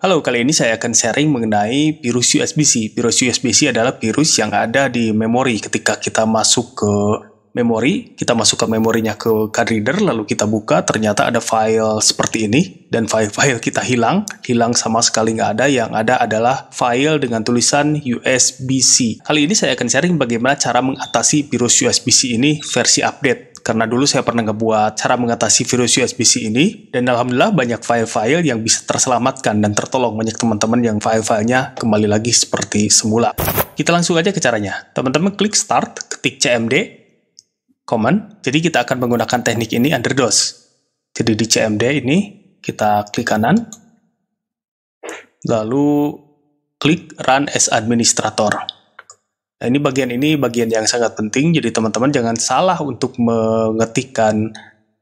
Halo, kali ini saya akan sharing mengenai virus USB-C. Virus USB-C adalah virus yang ada di memori. Ketika kita masuk ke memori, kita masuk ke memorinya ke card reader, lalu kita buka, ternyata ada file seperti ini, dan file-file kita hilang sama sekali nggak ada. Yang ada adalah file dengan tulisan USB-C. Kali ini saya akan sharing bagaimana cara mengatasi virus USB-C ini versi update. Karena dulu saya pernah ngebuat cara mengatasi virus USB-C ini, dan alhamdulillah banyak file-file yang bisa terselamatkan dan tertolong. Banyak teman-teman yang file-filenya kembali lagi seperti semula. Kita langsung aja ke caranya. Teman-teman klik start, ketik cmd, command. Jadi kita akan menggunakan teknik ini under DOS. Jadi di cmd ini, kita klik kanan, lalu klik run as administrator. Nah, ini bagian yang sangat penting, jadi teman-teman jangan salah untuk mengetikkan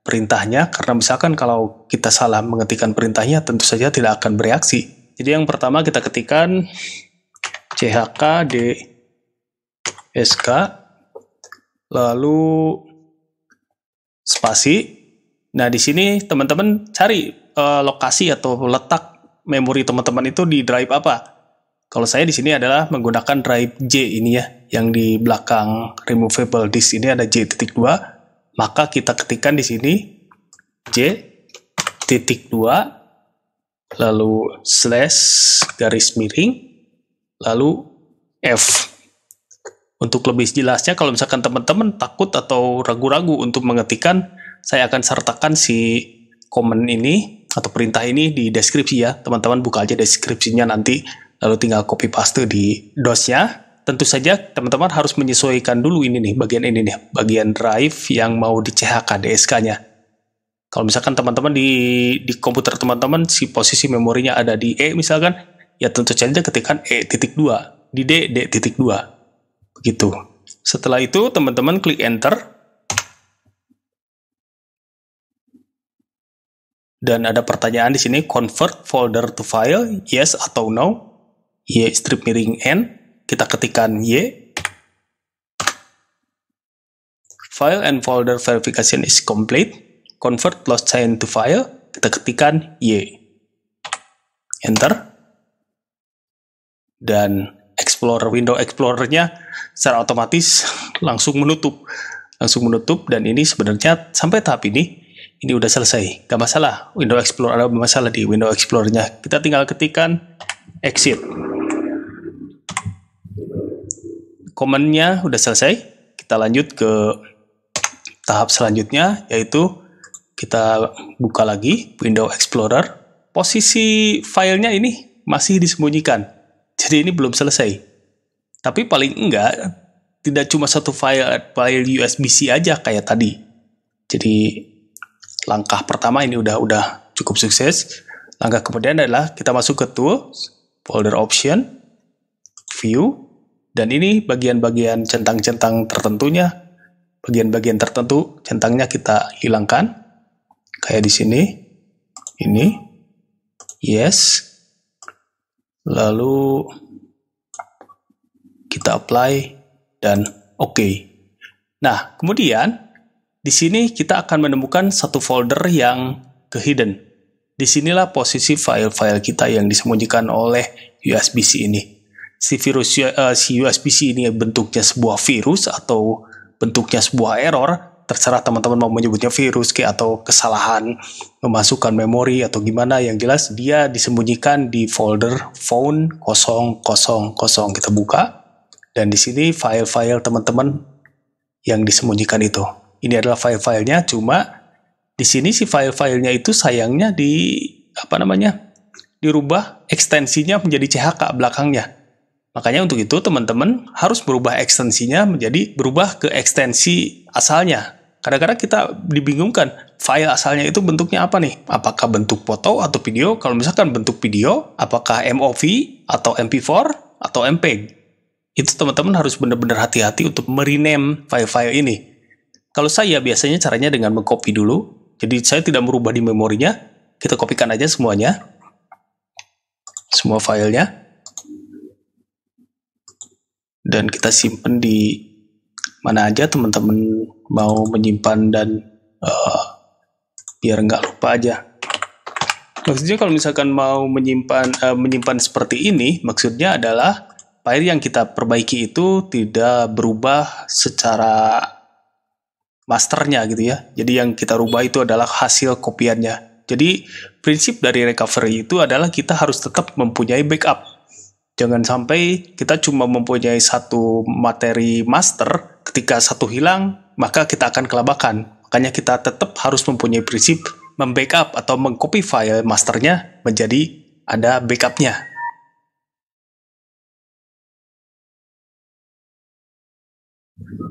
perintahnya, karena misalkan kalau kita salah mengetikkan perintahnya, tentu saja tidak akan bereaksi. Jadi yang pertama kita ketikkan chkdsk, lalu spasi. Nah, di sini teman-teman cari lokasi atau letak memori teman-teman itu di drive apa. Kalau saya di sini adalah menggunakan drive J ini ya, yang di belakang removable disk ini ada J.2, maka kita ketikkan di sini J.2, lalu slash garis miring, lalu F. Untuk lebih jelasnya, kalau misalkan teman-teman takut atau ragu-ragu untuk mengetikkan, saya akan sertakan si command ini atau perintah ini di deskripsi ya. Teman-teman buka aja deskripsinya nanti, lalu tinggal copy paste di DOS-nya. Tentu saja teman-teman harus menyesuaikan dulu ini nih, bagian drive yang mau di CHK DSK-nya. Kalau misalkan teman-teman di komputer teman-teman si posisi memorinya ada di E misalkan, ya tentu saja ketikkan E.2, di D.2. Begitu. Setelah itu teman-teman klik enter. Dan ada pertanyaan di sini, convert folder to file, yes atau no. Y strip miring N, kita ketikkan Y. File and folder verification is complete. Convert lost chain to file, kita ketikkan Y. Enter. Dan window Explorer-nya secara otomatis langsung menutup. Dan ini sebenarnya sampai tahap ini udah selesai. Gak masalah, Window Explorer ada masalah di Window Explorer-nya. Kita tinggal ketikkan exit. Command-nya udah selesai. Kita lanjut ke tahap selanjutnya, yaitu kita buka lagi Window Explorer. Posisi filenya ini masih disembunyikan, jadi ini belum selesai. Tapi paling enggak tidak cuma satu file USB-C aja kayak tadi. Jadi langkah pertama ini udah cukup sukses. Langkah kemudian adalah kita masuk ke Tools, Folder Option, View. Dan ini bagian-bagian centang-centang tertentunya, bagian-bagian tertentu centangnya kita hilangkan. Kayak di sini, ini, yes. Lalu kita apply dan OK. Nah, kemudian di sini kita akan menemukan satu folder yang hidden. Disinilah posisi file-file kita yang disembunyikan oleh USB-C ini. Si USB-C ini bentuknya sebuah virus atau bentuknya sebuah error, terserah teman-teman mau menyebutnya virus atau kesalahan memasukkan memori atau gimana, yang jelas dia disembunyikan di folder phone 000. Kita buka, dan di sini file-file teman-teman yang disembunyikan itu. Ini adalah file-filenya, cuma di sini si file-filenya itu sayangnya dirubah ekstensinya menjadi CHK belakangnya. Makanya untuk itu teman-teman harus berubah ekstensinya berubah ke ekstensi asalnya. Kadang-kadang kita dibingungkan, file asalnya itu bentuknya apa nih? Apakah bentuk foto atau video? Kalau misalkan bentuk video, apakah MOV atau MP4 atau MPEG? Itu teman-teman harus benar-benar hati-hati untuk merename file-file ini. Kalau saya biasanya caranya dengan mengcopy dulu. Jadi saya tidak merubah di memorinya, kita kopikan aja semuanya. Semua filenya. Dan kita simpan di mana aja teman-teman mau menyimpan dan biar nggak lupa aja. Maksudnya kalau misalkan mau menyimpan seperti ini, maksudnya adalah file yang kita perbaiki itu tidak berubah secara masternya gitu ya. Jadi yang kita rubah itu adalah hasil kopiannya. Jadi prinsip dari recovery itu adalah kita harus tetap mempunyai backup. Jangan sampai kita cuma mempunyai satu materi master, ketika satu hilang, maka kita akan kelabakan. Makanya kita tetap harus mempunyai prinsip membackup atau mengcopy file masternya menjadi ada backupnya.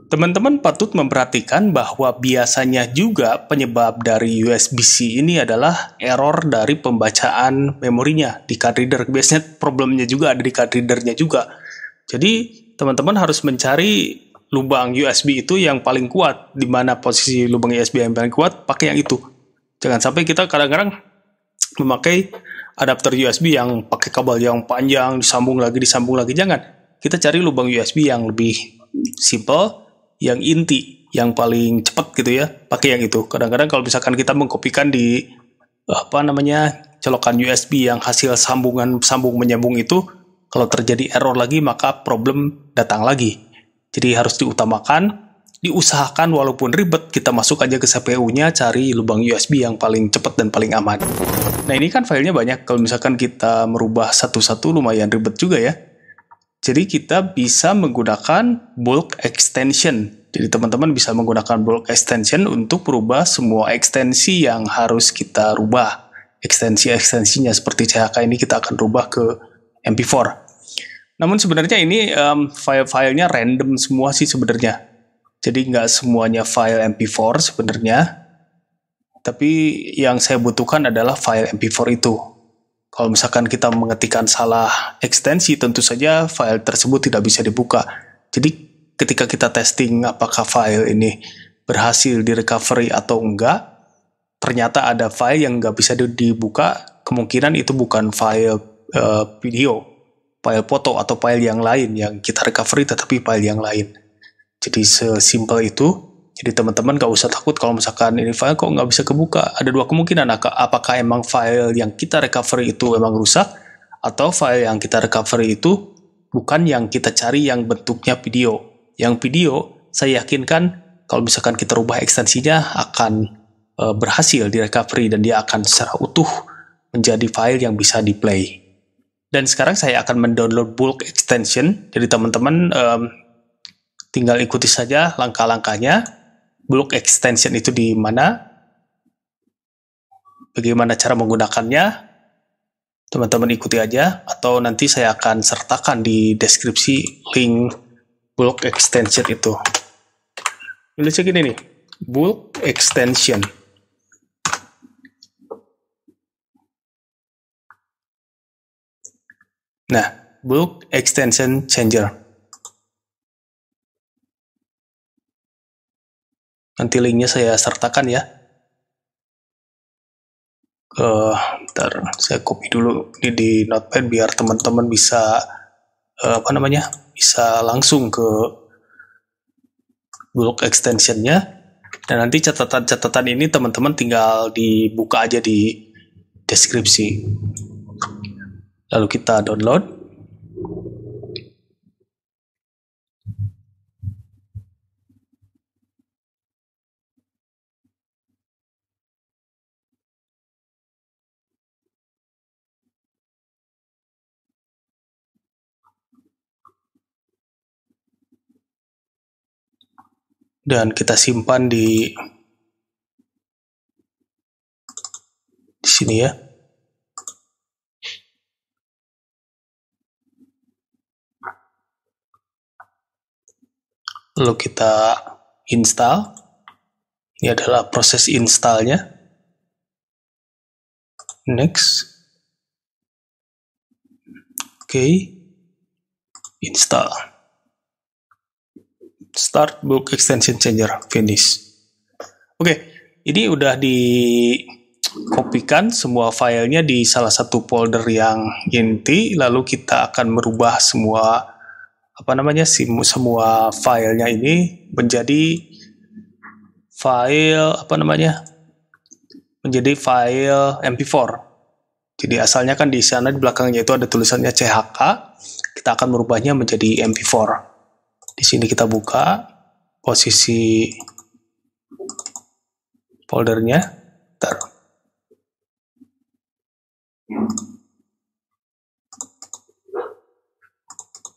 Teman-teman patut memperhatikan bahwa biasanya juga penyebab dari USB-C ini adalah error dari pembacaan memorinya di card reader. Biasanya problemnya juga ada di card readernya juga. Jadi teman-teman harus mencari lubang USB itu yang paling kuat. Di mana posisi lubang USB yang paling kuat, pakai yang itu. Jangan sampai kita kadang-kadang memakai adapter USB yang pakai kabel yang panjang, disambung lagi, jangan. Kita cari lubang USB yang lebih simple, yang inti, yang paling cepat gitu ya, pakai yang itu. Kadang-kadang kalau misalkan kita mengkopikan di colokan USB yang hasil sambung menyambung itu, kalau terjadi error lagi maka problem datang lagi. Jadi harus diusahakan walaupun ribet, kita masuk aja ke CPU-nya, cari lubang USB yang paling cepat dan paling aman. Nah ini kan filenya banyak, kalau misalkan kita merubah satu-satu lumayan ribet juga ya. Jadi kita bisa menggunakan bulk extension. Jadi teman-teman bisa menggunakan bulk extension untuk merubah semua ekstensi yang harus kita rubah. Ekstensinya seperti CHK ini kita akan rubah ke MP4. Namun sebenarnya ini file-filenya random semua sih sebenarnya. Jadi nggak semuanya file MP4 sebenarnya. Tapi yang saya butuhkan adalah file MP4 itu. Kalau misalkan kita mengetikkan salah ekstensi, tentu saja file tersebut tidak bisa dibuka. Jadi ketika kita testing apakah file ini berhasil di recovery atau enggak, ternyata ada file yang nggak bisa dibuka, kemungkinan itu bukan file video, file foto atau file yang lain yang kita recovery, tetapi file yang lain. Jadi sesimpel itu. Jadi teman-teman gak usah takut kalau misalkan ini file kok nggak bisa kebuka. Ada dua kemungkinan, apakah emang file yang kita recovery itu emang rusak, atau file yang kita recovery itu bukan yang kita cari yang bentuknya video. Yang video, saya yakinkan kalau misalkan kita rubah ekstensinya akan berhasil di recovery dan dia akan secara utuh menjadi file yang bisa di play. Dan sekarang saya akan mendownload bulk extension. Jadi teman-teman tinggal ikuti saja langkah-langkahnya. Bulk extension itu di mana? Bagaimana cara menggunakannya? Teman-teman ikuti aja, atau nanti saya akan sertakan di deskripsi link bulk extension itu. Ini segini nih, bulk extension. Nah, bulk extension changer. Nanti linknya saya sertakan ya. Bentar, saya copy dulu ini di Notepad biar teman-teman bisa bisa langsung ke bulk extensionnya. Dan nanti catatan-catatan ini teman-teman tinggal dibuka aja di deskripsi. Lalu kita download. Dan kita simpan di sini ya. Lalu kita install. Ini adalah proses installnya. Next. Oke. Install. Start bulk extension changer, finish. Oke, ini udah dikopikan semua filenya di salah satu folder yang inti, lalu kita akan merubah semua semua filenya ini menjadi file menjadi file MP4. Jadi asalnya kan di sana di belakangnya itu ada tulisannya CHK, kita akan merubahnya menjadi MP4. Di sini kita buka posisi foldernya.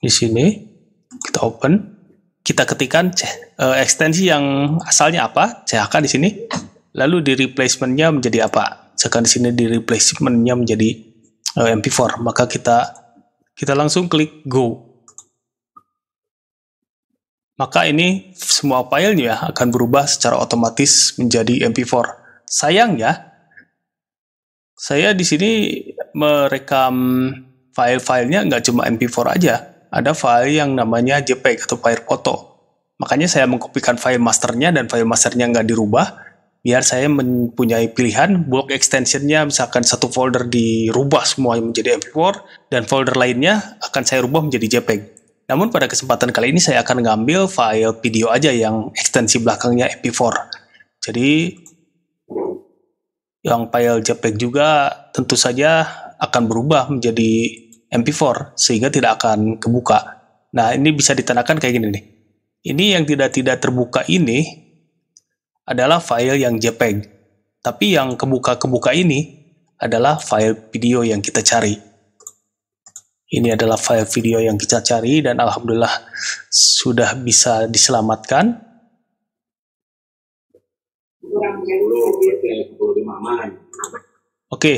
Di sini kita open, kita ketikkan ekstensi yang asalnya apa, CHK di sini, lalu di replacementnya menjadi apa. Misalkan di sini di replacementnya menjadi MP4, maka kita langsung klik go. Maka ini semua filenya akan berubah secara otomatis menjadi MP4. Sayangnya, saya di sini merekam file-filenya nggak cuma MP4 aja. Ada file yang namanya JPEG atau file foto. Makanya saya mengkopikan file masternya dan file masternya nggak dirubah, biar saya mempunyai pilihan bulk extensionnya, misalkan satu folder dirubah semua menjadi MP4, dan folder lainnya akan saya rubah menjadi JPEG. Namun pada kesempatan kali ini saya akan ngambil file video aja yang ekstensi belakangnya MP4. Jadi yang file JPEG juga tentu saja akan berubah menjadi MP4 sehingga tidak akan kebuka. Nah, ini bisa ditandakan kayak gini nih. Ini yang tidak terbuka ini adalah file yang JPEG. Tapi yang kebuka ini adalah file video yang kita cari. Ini adalah file video yang kita cari dan alhamdulillah sudah bisa diselamatkan. Oke.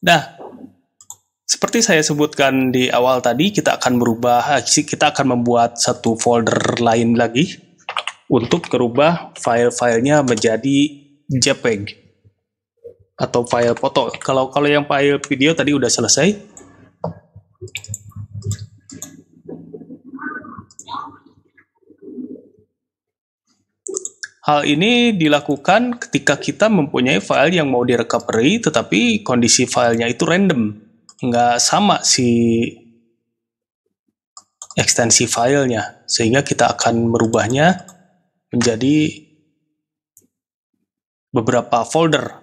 Nah, seperti saya sebutkan di awal tadi, kita akan membuat satu folder lain lagi untuk merubah file-filenya menjadi JPEG atau file foto. Kalau yang file video tadi udah selesai. Hal ini dilakukan ketika kita mempunyai file yang mau direcovery, tetapi kondisi filenya itu random. Nggak sama si ekstensi filenya, sehingga kita akan merubahnya menjadi beberapa folder.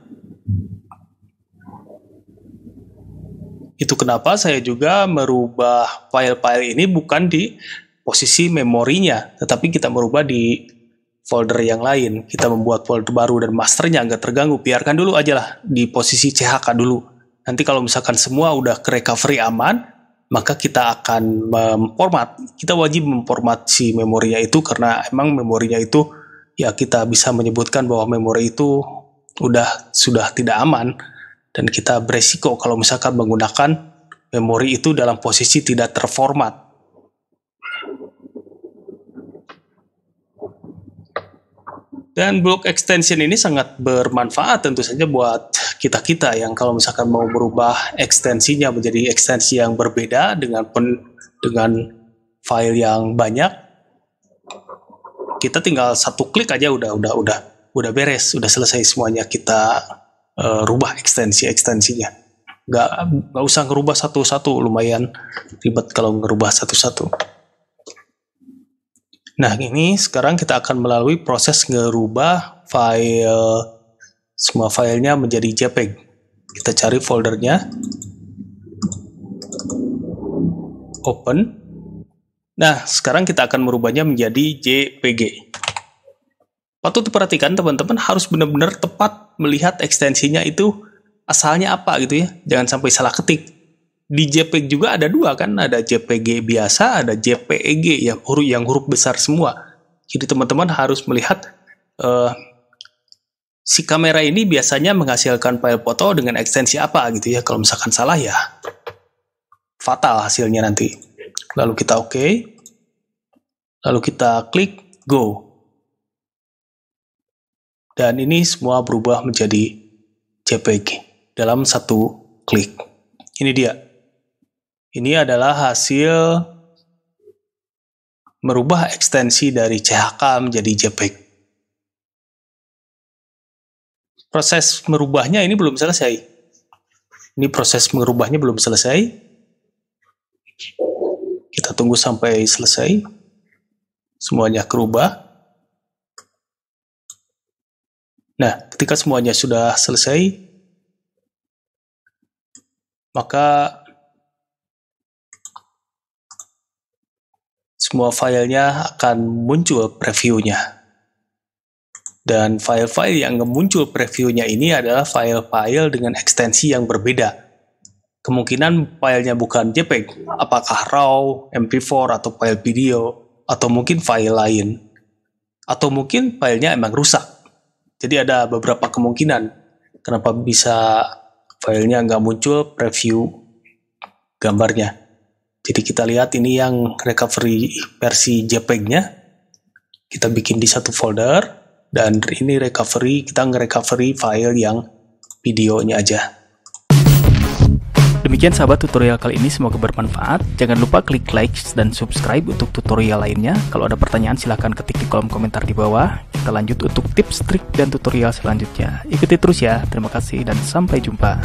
Itu kenapa saya juga merubah file-file ini bukan di posisi memorinya, tetapi kita merubah di folder yang lain. Kita membuat folder baru dan masternya nggak terganggu. Biarkan dulu aja lah di posisi CHK dulu. Nanti kalau misalkan semua udah ke recovery aman, maka kita akan memformat. Kita wajib memformat si memorinya itu karena emang memorinya itu ya kita bisa menyebutkan bahwa memori itu sudah tidak aman dan kita beresiko kalau misalkan menggunakan memori itu dalam posisi tidak terformat. Dan bulk extension ini sangat bermanfaat tentu saja buat kita-kita yang kalau misalkan mau berubah ekstensinya menjadi ekstensi yang berbeda dengan file yang banyak, kita tinggal satu klik aja udah beres, udah selesai semuanya kita rubah ekstensinya. Nggak usah ngerubah satu-satu, lumayan ribet kalau ngerubah satu-satu. Nah, ini sekarang kita akan melalui proses ngerubah semua filenya menjadi JPEG. Kita cari foldernya, open. Nah, sekarang kita akan merubahnya menjadi JPG. Patut diperhatikan teman-teman harus benar-benar tepat melihat ekstensinya itu asalnya apa gitu ya. Jangan sampai salah ketik. Di JPEG juga ada dua kan, ada JPG biasa, ada JPEG yang huruf besar semua. Jadi teman-teman harus melihat si kamera ini biasanya menghasilkan file foto dengan ekstensi apa gitu ya. Kalau misalkan salah ya fatal hasilnya nanti. Lalu kita OK, lalu kita klik go. Dan ini semua berubah menjadi JPEG dalam satu klik. Ini dia. Ini adalah hasil merubah ekstensi dari CHK menjadi JPEG. Proses merubahnya ini belum selesai. Ini proses merubahnya belum selesai. Kita tunggu sampai selesai. Semuanya kerubah. Nah, ketika semuanya sudah selesai, maka semua filenya akan muncul previewnya. Dan file-file yang muncul previewnya ini adalah file-file dengan ekstensi yang berbeda. Kemungkinan filenya bukan JPEG, apakah RAW, MP4, atau file video, atau mungkin file lain. Atau mungkin filenya emang rusak. Jadi ada beberapa kemungkinan kenapa bisa filenya nggak muncul preview gambarnya. Jadi kita lihat ini yang recovery versi JPEG-nya. Kita bikin di satu folder. Dan ini recovery, kita nge-recovery file yang videonya aja. Demikian sahabat tutorial kali ini, semoga bermanfaat. Jangan lupa klik like dan subscribe untuk tutorial lainnya. Kalau ada pertanyaan silahkan ketik di kolom komentar di bawah. Kita lanjut untuk tips, trik, dan tutorial selanjutnya. Ikuti terus ya. Terima kasih dan sampai jumpa.